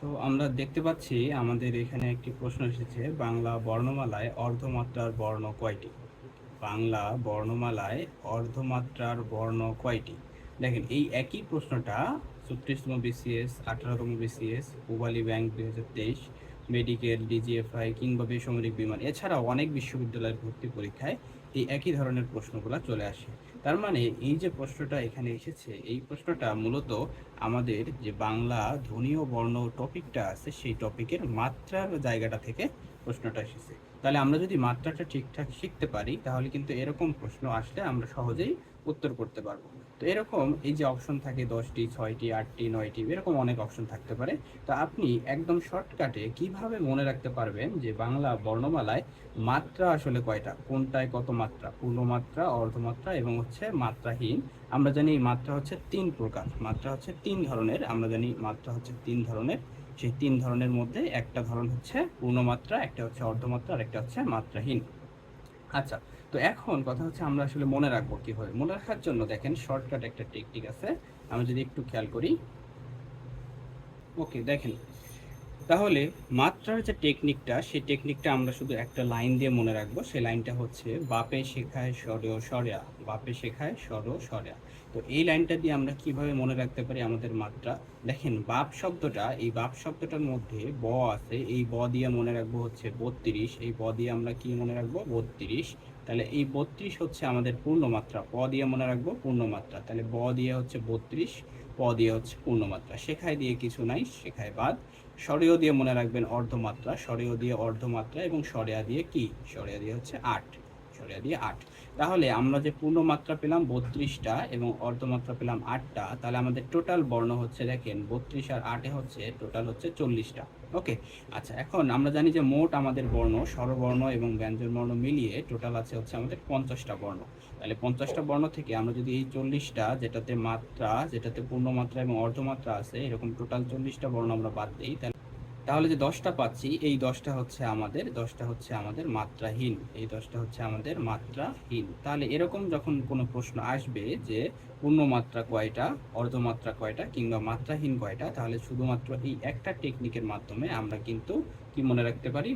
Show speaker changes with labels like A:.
A: তো আমরা দেখতে পাচ্ছি আমাদের এখানে একটি প্রশ্ন এসেছে, বাংলা বর্ণমালায় অর্ধমাত্রার বর্ণ কয়টি? বাংলা বর্ণমালায় অর্ধমাত্রার বর্ণ কয়টি? দেখেন, এই একই প্রশ্নটা ৩৬তম বিসিএস, ১৮তম BCS, Pubali bank ২০২৩, medical, DGFI কিংবা বেসামরিক বিমান এছাড়াও অনেক বিশ্ববিদ্যালয়ের ভর্তি পরীক্ষায় এই একই ধরনের প্রশ্নগুলো চলে আসে। তার মানে এই যে প্রশ্নটা এখানে এসেছে, এই প্রশ্নটা মূলত আমাদের যে বাংলা ধ্বনি ও বর্ণ টপিকটা আছে সেই টপিকের মাত্রার জায়গাটা থেকে প্রশ্নটা এসেছে। তাহলে আমরা যদি মাত্রাটা ঠিকঠাক শিখতে পারি তাহলে কিন্তু এরকম প্রশ্ন আসলে আমরা সহজেই উত্তর করতে পারবো। তো এরকম এই যে অপশন থাকে 10টি, 6টি, 8টি, 9টি, এরকম অনেক অপশন থাকতে পারে। তো আপনি একদম শর্টকাটে কিভাবে মনে রাখতে পারবেন যে বাংলা বর্ণমালায় মাত্রা আসলে কয়টা, কোনটায় কত মাত্রা, পূর্ণমাত্রা, অর্ধমাত্রা এবং হচ্ছে মাত্রাহীন। আমরা জানি মাত্রা হচ্ছে তিন প্রকার, মাত্রা হচ্ছে তিন ধরনের, আমরা জানি মাত্রা হচ্ছে তিন ধরনের। সেই তিন ধরনের মধ্যে একটা ধরন হচ্ছে পূর্ণমাত্রা, একটা হচ্ছে অর্ধমাত্রা, আর একটা হচ্ছে মাত্রাহীন। আচ্ছা, তো এখন কথা হচ্ছে আমরা আসলে মনে রাখবো কিভাবে। মনে রাখার জন্য দেখেন শর্টকাট একটা টেকনিক আছে, আমরা যদি একটু খেয়াল করি। ওকে, দেখেন, তাহলে মাত্রার যে টেকনিকটা, সেই টেকনিকটা আমরা শুধু একটা লাইন দিয়ে মনে রাখবো। সেই লাইনটা হচ্ছে বাপে শেখায় সরেও সরেয়া, বাপে শেখায় সরেও সরেয়া। তো এই লাইনটা দিয়ে আমরা কিভাবে মনে রাখতে পারি আমাদের মাত্রা? দেখেন, বাপ শব্দটা, এই বাপ শব্দটার মধ্যে ব আছে, এই ব দিয়ে মনে রাখবো হচ্ছে 32, এই ব দিয়ে আমরা কি মনে রাখবো 32। তাহলে এই 32 হচ্ছে আমাদের পূর্ণমাত্রা, প দিয়ে মনে রাখবো পূর্ণমাত্রা, তাহলে ব দিয়ে হচ্ছে 32, প দিয়ে হচ্ছে পূর্ণমাত্রা, শেখায় দিয়ে কিছু নাই, শেখায় বাদ। স্বরেয় দিয়ে মনে রাখবেন অর্ধমাত্রা, স্বরেয় দিয়ে অর্ধমাত্রা, এবং স্বরেয়া দিয়ে কি, স্বরেয়া দিয়ে হচ্ছে 8, স্বরেয়া দিয়ে 8। তাহলে আমরা যে পূর্ণমাত্রা পেলাম 32টা এবং অর্ধমাত্রা পেলাম 8টা, তাহলে আমাদের টোটাল বর্ণ হচ্ছে, দেখেন 32 আর 8 হচ্ছে টোটাল হচ্ছে 40টা। ওকে। আচ্ছা, এখন আমরা জানি যে মোট আমাদের বর্ণ, স্বরবর্ণ এবং ব্যঞ্জনবর্ণ মিলিয়ে টোটাল আছে হচ্ছে আমাদের 50টা বর্ণ। তাহলে 50টা বর্ণ থেকে আমরা যদি এই 40টা, যেটাতে মাত্রা, যেটাতে পূর্ণমাত্রা এবং অর্ধমাত্রা আছে, এরকম টোটাল 40টা বর্ণ আমরা বাদ দিই, তাহলে যে 10টা পাচ্ছি, এই 10টা হচ্ছে আমাদের, 10টা হচ্ছে আমাদের মাত্রাহীন, এই 10টা হচ্ছে আমাদের মাত্রাহীন। তাহলে এরকম যখন কোনো প্রশ্ন আসবে যে পূর্ণমাত্রা কয়টা, অর্ধমাত্রা কয়টা কিংবা মাত্রাহীন কয়টা, তাহলে শুধুমাত্র এই একটা টেকনিকের মাধ্যমে আমরা কিন্তু কি মনে রাখতে পারি,